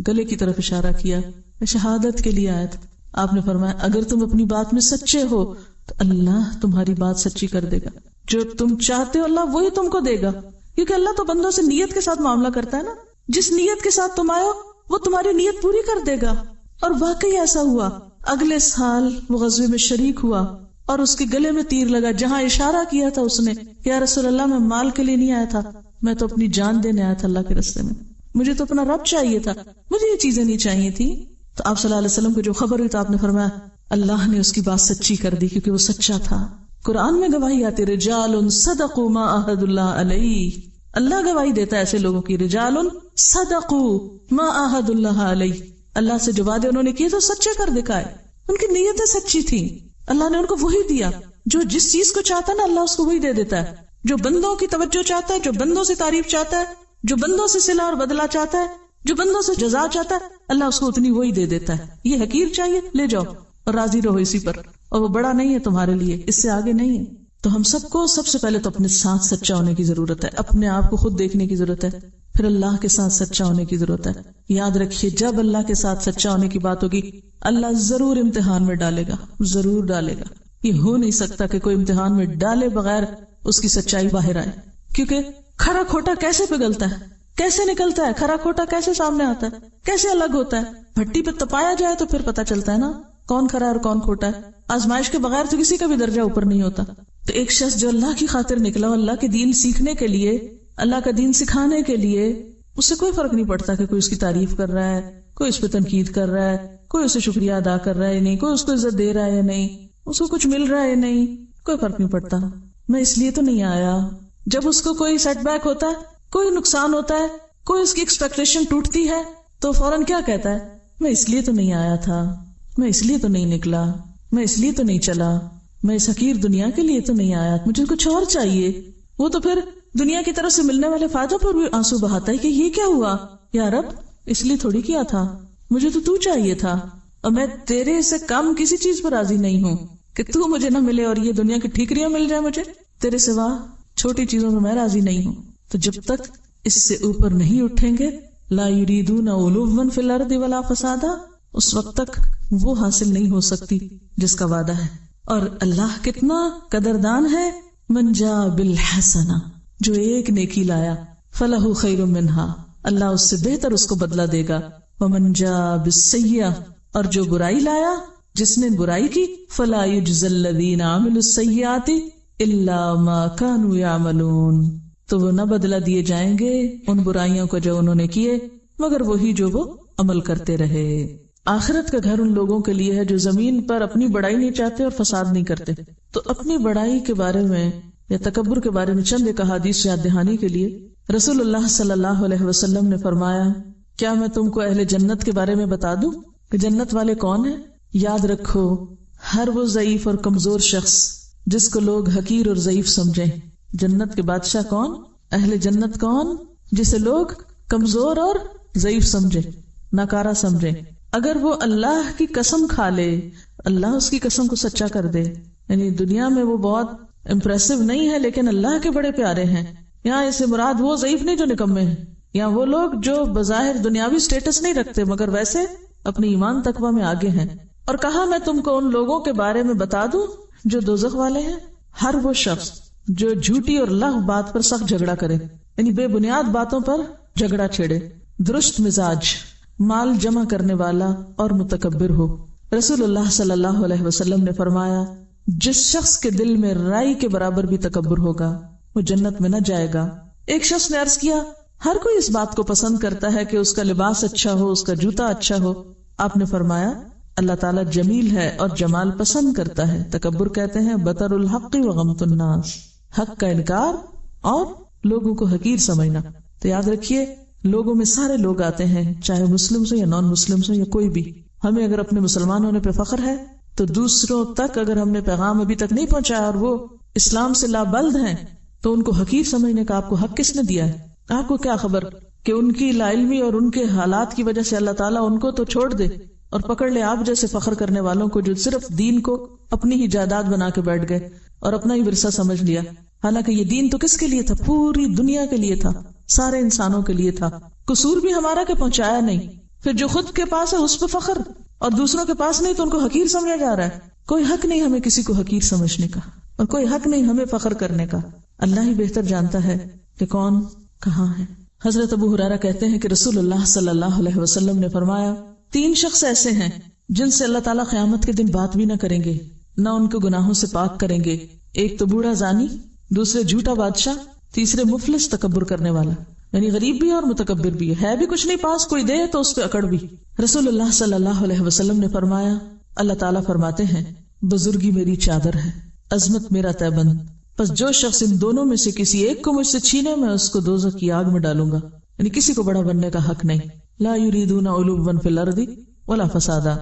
گلے کی طرف اشارہ کیا، میں شہادت کے لیے آیا تھا. آپ نے فرمایا اگر تم اپنی بات میں سچے ہو تو اللہ تمہاری بات سچی کر دے گا، جو تم چاہتے ہو اللہ وہی تم کو دے گا، کیونکہ اللہ تو بندوں سے نیت کے ساتھ معاملہ کرتا ہے نا. جس نیت کے ساتھ تم آئے ہو وہ تمہاری نیت پوری کر دے گا. اور واقعی ایسا ہوا. اگلے سال وہ غزوے میں شریک ہوا اور اس کے گلے میں تیر لگا. جہاں اشارہ کیا تھا اس نے کہ یا رسول اللہ میں مال کے لیے نہیں آیا تھا، میں تو اپنی جان دینے آیا تھا اللہ کے راستے میں، مجھے تو اپنا رب چاہیے تھا، مجھے یہ چیزیں نہیں چاہیے تھی. تو آپ صلی اللہ علیہ وسلم کو جو خبر ہوئی تو آپ نے فرمایا اللہ نے اس کی بات سچی کر دی کیونکہ وہ سچا تھا. قرآن میں گواہی آتی رجال صدقوا ما عاہدوا اللہ علیہ، اللہ گواہی دیتا ہے ایسے لوگوں کی. رجال صدقوا ما عاہدوا اللہ علیہ، اللہ سے جو وعدے انہوں نے کیے تو سچے کر دکھائے، ان کی نیتیں سچی تھی، اللہ نے ان کو وہی دیا. جو جس چیز کو چاہتا ہے نا اللہ اس کو وہی دے دیتا ہے. جو بندوں کی توجہ چاہتا ہے، جو بندوں سے تعریف چاہتا ہے، جو بندوں سے صلہ اور بدلہ چاہتا ہے، جو بندوں سے جزا چاہتا ہے، اللہ اس کو اتنی وہی دے دیتا ہے. یہ حقیر چاہیے لے جاؤ اور راضی رہو اسی پر، اور وہ بڑا نہیں ہے تمہارے لیے، اس سے آگے نہیں ہے. تو ہم سب کو سب سے پہلے تو اپنے ساتھ سچا ہونے کی ضرورت ہے، اپنے آپ کو خود دیکھنے کی ضرورت ہے، پھر اللہ کے ساتھ سچا ہونے کی ضرورت ہے. یاد رکھیے جب اللہ کے ساتھ سچا ہونے کی بات ہوگی اللہ ضرور امتحان میں ڈالے گا، ضرور ڈالے گا. یہ ہو نہیں سکتا کہ کوئی امتحان میں ڈالے بغیر اس کی سچائی باہر آئے، کیونکہ کھرا کھوٹا کیسے پگھلتا ہے، کیسے نکلتا ہے، کھرا کھوٹا کیسے سامنے آتا ہے، کیسے الگ ہوتا ہے. بھٹی پہ تپایا جائے تو پھر پتا چلتا ہے نا کون کھرا ہے اور کون کھوٹا ہے. آزمائش کے بغیر تو کسی کا بھی درجہ اوپر نہیں ہوتا. تو ایک شخص جو اللہ کی خاطر نکلا، اللہ کے دین سیکھنے کے لیے، اللہ کا دین سکھانے کے لیے، اس سے کوئی فرق نہیں پڑتا کہ کوئی اس کی تعریف کر رہا ہے، کوئی اس پہ تنقید کر رہا ہے، کوئی اسے شکریہ ادا کر رہا ہے یا نہیں، کوئی اس کو عزت دے رہا ہے یا نہیں، اس کو کچھ مل رہا ہے یا نہیں، کوئی فرق نہیں پڑتا. میں اس لیے تو نہیں آیا. جب اس کو کوئی سیٹ بیک ہوتا ہے، کوئی نقصان ہوتا ہے، کوئی اس کی ایکسپیکٹیشن ٹوٹتی ہے تو فوراً کیا کہتا ہے؟ میں اس لیے تو نہیں آیا تھا، میں اس لیے تو نہیں نکلا، میں اس لیے تو نہیں چلا، میں اس حقیر دنیا کے لیے تو نہیں آیا، مجھے کچھ اور چاہیے. وہ تو پھر دنیا کی طرف سے ملنے والے فائدوں پر بھی آنسو بہاتا ہے کہ یہ کیا ہوا یا رب، اس لیے تھوڑی کیا تھا، مجھے تو چاہیے تھا، اور میں تیرے سے کم کسی چیز پر راضی نہیں ہوں کہ تو مجھے نہ ملے اور یہ دنیا کی ٹھیکریاں مل جائے مجھے، تیرے سوا چھوٹی چیزوں میں راضی نہیں ہوں. تو جب تک اس سے اوپر نہیں اٹھیں گے لا یریدون علوا فی الارض ولا فسادا، اس وقت تک وہ حاصل نہیں ہو سکتی جس کا وعدہ ہے. اور اللہ کتنا قدردان ہے، من جاء بالحسنہ، جو ایک نیکی لایا فلہ خیر منہا، اللہ اس سے بہتر اس کو بدلہ دے گا. ومن جاء بالسیئہ، اور جو برائی لایا، جس نے برائی کی، فلا یجزی الذین عملوا السیئات الا ما كانوا یعملون، تو وہ نہ بدلہ دیے جائیں گے ان برائیوں کو جو انہوں نے کیے مگر وہی جو وہ عمل کرتے رہے. آخرت کا گھر ان لوگوں کے لیے ہے جو زمین پر اپنی بڑائی نہیں چاہتے اور فساد نہیں کرتے. تو اپنی بڑائی کے بارے میں یا تکبر کے بارے میں چند ایک احادیث یاد دہانی کے لیے رسول اللہ صلی اللہ علیہ وسلم نے فرمایا، کیا میں تم کو اہل جنت کے بارے میں بتا دوں کہ جنت والے کون ہیں؟ یاد رکھو، ہر وہ ضعیف اور کمزور شخص جس کو لوگ حقیر اور ضعیف سمجھیں. جنت کے بادشاہ کون؟ اہل جنت کون؟ جسے لوگ کمزور اور ضعیف سمجھیں، ناکارہ سمجھیں. اگر وہ اللہ کی قسم کھا لے، اللہ اس کی قسم کو سچا کر دے، یعنی دنیا میں وہ بہت امپریسو نہیں ہے لیکن اللہ کے بڑے پیارے ہیں. یہاں اسے مراد وہ ضعیف نہیں جو نکمے ہیں، یا وہ لوگ جو بظاہر دنیاوی سٹیٹس نہیں رکھتے مگر ویسے اپنے ایمان تقویٰ میں آگے ہیں. اور کہا میں تم کو ان لوگوں کے بارے میں بتا دوں جو دوزخ والے ہیں؟ ہر وہ شخص جو جھوٹی اور لغو بات پر سخت جھگڑا کرے، یعنی بے بنیاد باتوں پر جھگڑا چھیڑے، درست مزاج، مال جمع کرنے والا اور متکبر ہو۔ رسول اللہ صلی اللہ علیہ وسلم نے فرمایا، جس شخص کے دل میں رائی کے برابر بھی تکبر ہوگا وہ جنت میں نہ جائے گا۔ ایک شخص نے عرض کیا، ہر کوئی اس بات کو پسند کرتا ہے کہ اس کا لباس اچھا ہو، اس کا جوتا اچھا ہو۔ آپ نے فرمایا، اللہ تعالیٰ جمیل ہے اور جمال پسند کرتا ہے۔ تکبر کہتے ہیں بطر الحق و غمط الناس، حق کا انکار اور لوگوں کو حقیر سمجھنا۔ تو یاد رکھیے، لوگوں میں سارے لوگ آتے ہیں، چاہے مسلم سے یا نان مسلم سے یا کوئی بھی۔ ہمیں اگر اپنے مسلمان ہونے پہ فخر ہے تو دوسروں تک اگر ہم نے پیغام ابھی تک نہیں پہنچایا اور وہ اسلام سے لابلد ہیں تو ان کو حقیر سمجھنے کا آپ کو حق کس نے دیا ہے؟ آپ کو کیا خبر کہ ان کی لا علمی اور ان کے حالات کی وجہ سے اللہ تعالیٰ ان کو تو چھوڑ دے اور پکڑ لے آپ جیسے فخر کرنے والوں کو جو صرف دین کو اپنی ہی جائیداد بنا کے بیٹھ گئے اور اپنا ہی ورثہ سمجھ لیا۔ حالانکہ یہ دین تو کس کے لیے تھا؟ پوری دنیا کے لیے تھا، سارے انسانوں کے لیے تھا۔ قصور بھی ہمارا کہ پہنچایا نہیں، پھر جو خود کے پاس ہے اس پہ فخر اور دوسروں کے پاس نہیں تو ان کو حقیر سمجھا جا رہا ہے۔ کوئی حق نہیں ہمیں کسی کو حقیر سمجھنے کا اور کوئی حق نہیں ہمیں فخر کرنے کا۔ اللہ ہی بہتر جانتا ہے کہ کون کہاں ہے۔ حضرت ابو ہریرہ کہتے ہیں کہ رسول اللہ صلی اللہ علیہ وسلم نے فرمایا، 3 شخص ایسے ہیں جن سے اللہ تعالیٰ قیامت کے دن بات بھی نہ کریں گے، نہ ان کو گناہوں سے پاک کریں گے۔ ایک تو بوڑھا زانی، دوسرے جھوٹا بادشاہ، تیسرے مفلس تکبر کرنے والا، یعنی غریب بھی اور متکبر بھی ہے بھی کچھ نہیں پاس، کوئی دے تو اس پہ اکڑ بھی۔ رسول اللہ صلی اللہ علیہ وسلم نے فرمایا، اللہ تعالیٰ فرماتے ہیں، بزرگی میری چادر ہے، عظمت میرا تہبند، پس جو شخص ان دونوں میں سے کسی ایک کو مجھ سے چھینے میں اس کو دوزخ کی آگ میں ڈالوں گا۔ یعنی کسی کو بڑا بننے کا حق نہیں۔ لا یریدون علوا فی الارض ولا فسادا۔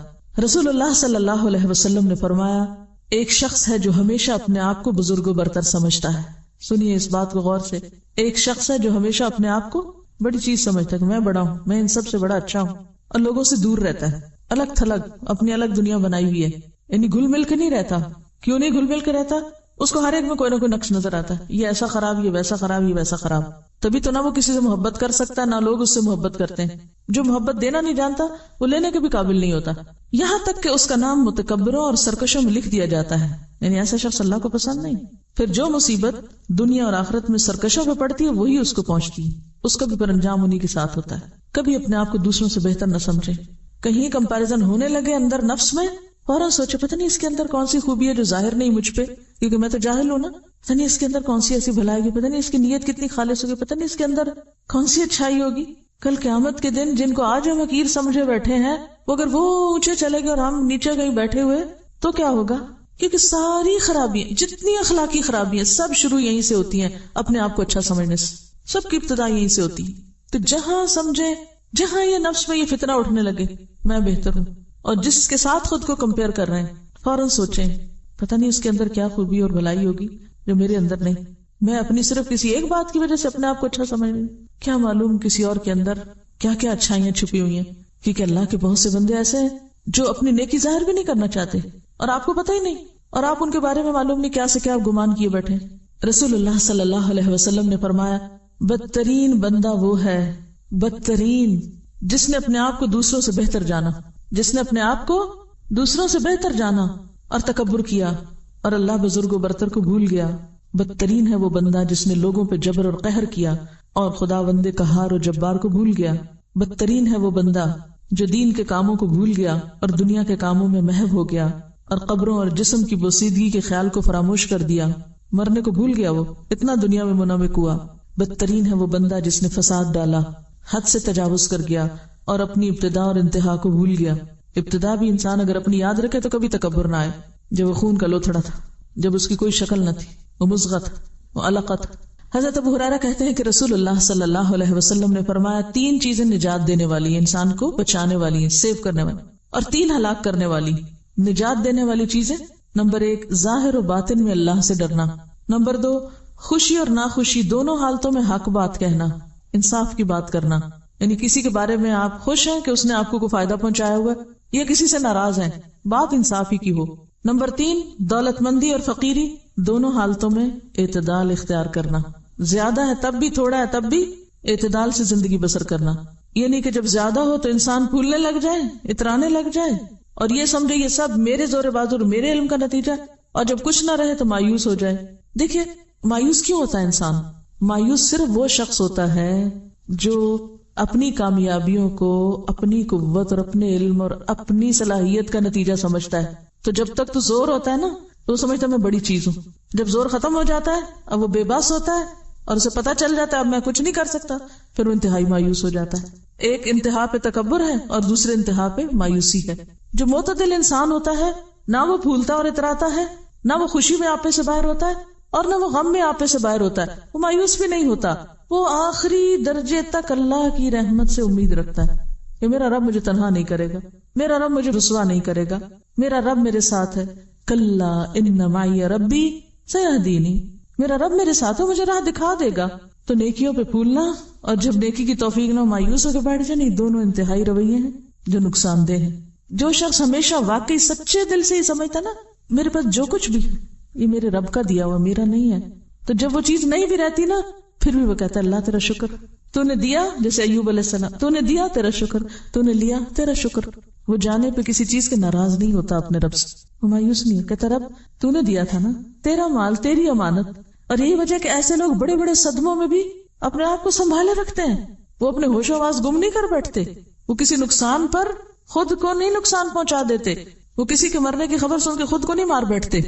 رسول اللہ صلی اللہ علیہ وسلم نے فرمایا، ایک شخص ہے جو ہمیشہ اپنے آپ کو بزرگ و برتر سمجھتا ہے۔ سنیے اس بات کو غور سے، ایک شخص ہے جو ہمیشہ اپنے آپ کو بڑی چیز سمجھتا ہے کہ میں بڑا ہوں، میں ان سب سے بڑا اچھا ہوں، اور لوگوں سے دور رہتا ہے، الگ تھلگ اپنی الگ دنیا بنائی ہوئی ہے، یعنی گھل مل کے نہیں رہتا۔ کیوں نہیں گھل مل کے رہتا؟ اس کو ہر ایک میں کوئی نہ کوئی نقص نظر آتا ہے، یہ ایسا خراب، یہ ویسا خراب، یہ ویسا خراب۔ تبھی تو نہ وہ کسی سے محبت کر سکتا ہے، نہ لوگ اس سے محبت کرتے ہیں۔ جو محبت دینا نہیں جانتا وہ لینے کے بھی قابل نہیں ہوتا، یہاں تک کہ اس کا نام متکبروں اور سرکشوں میں لکھ دیا جاتا ہے، یعنی ایسا شخص اللہ کو پسند نہیں۔ پھر جو مصیبت دنیا اور آخرت میں سرکشوں پہ پڑتی ہے وہی اس کو پہنچتی ہے، اس کا بھی پر انجام انہی کے ساتھ ہوتا ہے۔ کبھی اپنے آپ کو دوسروں سے بہتر نہ سمجھے، کہیں کمپیریزن ہونے لگے اندر نفس میں، فوراً سوچے پتہ نہیں اس کے اندر کون سی خوبی ہے جو ظاہر نہیں مجھ پہ، کیونکہ میں تو جاہل ہوں نا، پتہ نہیں اس کے اندر کون سی ایسی بھلائی ہوگی، پتہ نہیں اس کی نیت کتنی خالص ہوگی، پتہ نہیں اس کے اندر کون سی اچھائی ہوگی۔ کل قیامت کے دن جن کو آج ہم حقیر سمجھے بیٹھے ہیں، وہ اگر وہ اونچے چلے گئے اور ہم نیچے کہیں بیٹھے ہوئے تو کیا ہوگا؟ کیونکہ ساری خرابیاں، جتنی اخلاقی خرابیاں، سب شروع یہیں سے ہوتی ہیں، اپنے آپ کو اچھا سمجھنے سے، سب کی ابتدا یہیں سے ہوتی ہے۔ تو جہاں سمجھے، جہاں یہ نفس میں یہ فتنہ اٹھنے لگے میں بہتر ہوں، اور جس کے ساتھ خود کو کمپیئر کر رہے ہیں، فوراً سوچیں پتہ نہیں اس کے اندر کیا خوبی اور بھلائی ہوگی جو میرے اندر نہیں۔ میں اپنی صرف کسی ایک بات کی وجہ سے اپنے آپ کو اچھا سمجھ رہی ہوں، کیا معلوم کسی اور کے اندر کیا کیا اچھائیاں چھپی ہوئی ہیں۔ کیونکہ اللہ کے بہت سے بندے ایسے ہیں جو اپنی نیکی ظاہر بھی نہیں کرنا چاہتے اور آپ کو پتہ ہی نہیں، اور آپ ان کے بارے میں معلوم نہیں کیا سے کیا گمان کیے بیٹھے۔ رسول اللہ صلی اللہ علیہ وسلم نے فرمایا، بدترین بندہ وہ ہے، بدترین، جس نے اپنے آپ کو دوسروں سے بہتر جانا، جس نے اپنے آپ کو دوسروں سے بہتر جانا اور تکبر کیا اور اللہ بزرگ و برتر کو بھول گیا۔ بدترین ہے وہ بندہ جس نے لوگوں پہ جبر اور قہر کیا اور خداوند قہار و جبار کو بھول گیا۔ بدترین ہے وہ بندہ جو دین کے کاموں کو بھول گیا اور دنیا کے کاموں میں محو ہو گیا اور قبروں اور جسم کی بوسیدگی کے خیال کو فراموش کر دیا، مرنے کو بھول گیا، وہ اتنا دنیا میں منغمک ہوا۔ بدترین ہے وہ بندہ جس نے فساد ڈالا، حد سے تجاوز کر گیا اور اپنی ابتدا اور انتہا کو بھول گیا۔ ابتدا بھی انسان اگر اپنی یاد رکھے تو کبھی تکبر نہ آئے، جب وہ خون کا لوتھڑا تھا، جب اس کی کوئی شکل نہ تھی، وہ مزغت، وہ علقت۔ حضرت ابو ہریرہ کہتے ہیں کہ رسول اللہ صلی اللہ علیہ وسلم نے فرمایا، 3 چیزیں نجات دینے والی ہیں، انسان کو بچانے والی ہیں، سیو کرنے والی، اور 3 ہلاک کرنے والی۔ نجات دینے والی چیزیں، نمبر 1 ظاہر و باطن میں اللہ سے ڈرنا، نمبر 2 خوشی اور ناخوشی دونوں حالتوں میں حق بات کہنا، انصاف کی بات کرنا، یعنی کسی کے بارے میں آپ خوش ہیں کہ اس نے آپ کو کوئی فائدہ پہنچایا ہوا ہے، یا کسی سے ناراض ہیں، بات انصاف ہی کی ہو۔ نمبر 3 دولت مندی اور فقیری دونوں حالتوں میں اعتدال اختیار کرنا، زیادہ ہے تب بھی، تھوڑا ہے تب بھی، اعتدال سے زندگی بسر کرنا۔ یعنی کہ جب زیادہ ہو تو انسان پھولنے لگ جائے، اترانے لگ جائے، اور یہ سمجھے یہ سب میرے زور بازو اور میرے علم کا نتیجہ ہے، اور جب کچھ نہ رہے تو مایوس ہو جائے. دیکھیے مایوس کیوں ہوتا ہے انسان؟ مایوس صرف وہ شخص ہوتا ہے جو اپنی کامیابیوں کو اپنی قوت اور اپنے علم اور اپنی صلاحیت کا نتیجہ سمجھتا ہے. تو جب تک تو زور ہوتا ہے نا تو وہ سمجھتا ہے میں بڑی چیز ہوں. جب زور ختم ہو جاتا ہے اب وہ بے بس ہوتا ہے اور اسے پتا چل جاتا ہے اب میں کچھ نہیں کر سکتا، پھر وہ انتہائی مایوس ہو جاتا ہے. ایک انتہا پہ تکبر ہے اور دوسرے انتہا پہ مایوسی ہے. جو معتدل انسان ہوتا ہے نہ وہ پھولتا اور اتراتا ہے، نہ وہ خوشی میں آپے سے باہر ہوتا ہے اور نہ وہ غم میں آپے سے باہر ہوتا ہے. وہ مایوس بھی نہیں ہوتا، وہ آخری درجے تک اللہ کی رحمت سے امید رکھتا ہے کہ میرا رب مجھے تنہا نہیں کرے گا، میرا رب مجھے رسوا نہیں کرے گا، میرا رب میرے ساتھ ہے. کلا ان معی ربی سیہدینی، میرا رب میرے ساتھ ہے، مجھے راہ دکھا دے گا. تو نیکیوں پہ پھولنا اور جب نیکی کی توفیق نہ مایوس ہو کے بیٹھ جانا، دونوں انتہائی رویے ہیں جو نقصان دہ ہیں. جو شخص ہمیشہ واقعی سچے دل سے ہی سمجھتا نا میرے پاس جو کچھ بھی یہ میرے رب کا دیا ہوا، میرا نہیں ہے، تو جب وہ چیز نہیں بھی رہتی نا پھر بھی وہ کہتا ہے اللہ تیرا شکر، تو نے دیا. جیسے ایوب علیہ السلام، تو نے دیا تیرا شکر، تو نے لیا تیرا شکر. وہ جانے پہ کسی چیز کے ناراض نہیں ہوتا اپنے رب سے، وہ مایوس نہیں ہے، کہتا رب تو نے دیا تھا نا، تیرا مال تیری امانت. اور یہی وجہ کہ ایسے لوگ بڑے بڑے صدموں میں بھی اپنے آپ کو سنبھالے رکھتے ہیں. وہ اپنے ہوش و آواز گم نہیں کر بیٹھتے، وہ کسی نقصان پر خود کو نہیں نقصان پہنچا دیتے، وہ کسی کے مرنے کی خبر سن کے خود کو نہیں مار بیٹھتے،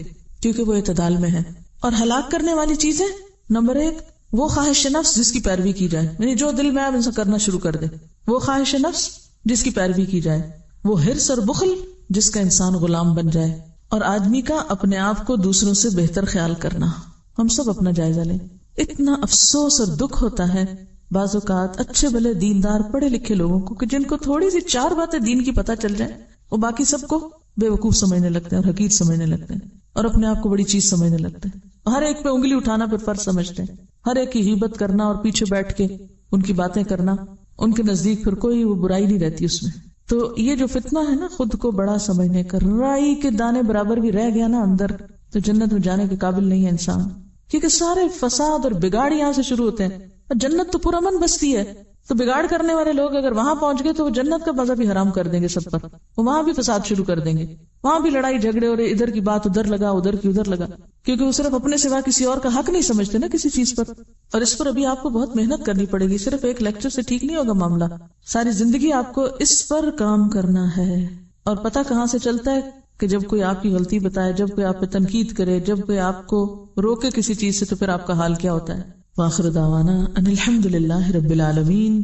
کیونکہ وہ اعتدال میں ہے. اور ہلاک کرنے والی چیزیں نمبر 1 وہ خواہش نفس جس کی پیروی کی جائے، یعنی جو دل میں آپ کرنا شروع کر دے، وہ خواہش نفس جس کی پیروی کی جائے، وہ حرص اور بخل جس کا انسان غلام بن جائے، اور آدمی کا اپنے آپ کو دوسروں سے بہتر خیال کرنا. ہم سب اپنا جائزہ لیں. اتنا افسوس اور دکھ ہوتا ہے بعض اوقات اچھے بھلے دیندار پڑھے لکھے لوگوں کو کہ جن کو تھوڑی سی 4 باتیں دین کی پتہ چل جائیں وہ باقی سب کو بے وقوف سمجھنے لگتے ہیں اور حقیر سمجھنے لگتے ہیں اور اپنے آپ کو بڑی چیز سمجھنے لگتے ہیں. ہر ایک پہ انگلی اٹھانا پھر فرض سمجھتے ہیں، ہر ایک کی غیبت کرنا اور پیچھے بیٹھ کے ان کی باتیں کرنا، ان کے نزدیک پھر کوئی وہ برائی نہیں رہتی اس میں. تو یہ جو فتنہ ہے نا خود کو بڑا سمجھنے کا، رائی کے دانے برابر بھی رہ گیا نا اندر تو جنت میں جانے کے قابل نہیں ہے انسان. کیونکہ سارے فساد اور بگاڑ یہاں سے شروع ہوتے ہیں، اور جنت تو پورا من بستی ہے. تو بگاڑ کرنے والے لوگ اگر وہاں پہنچ گئے تو وہ جنت کا مزہ بھی حرام کر دیں گے سب پر، وہ وہاں بھی فساد شروع کر دیں گے، وہاں بھی لڑائی جھگڑے، اور ادھر کی بات ادھر لگا ادھر کی ادھر لگا، کیونکہ وہ صرف اپنے سوا کسی اور کا حق نہیں سمجھتے نا کسی چیز پر. اور اس پر ابھی آپ کو بہت محنت کرنی پڑے گی، صرف ایک لیکچر سے ٹھیک نہیں ہوگا معاملہ، ساری زندگی آپ کو اس پر کام کرنا ہے. اور پتہ کہاں سے چلتا ہے کہ جب کوئی آپ کی غلطی بتائے، جب کوئی آپ پہ تنقید کرے، جب کوئی آپ کو روکے کسی چیز سے، تو پھر آپ کا حال کیا ہوتا ہے. وآخر دعوانا ان الحمد للہ رب العالمین.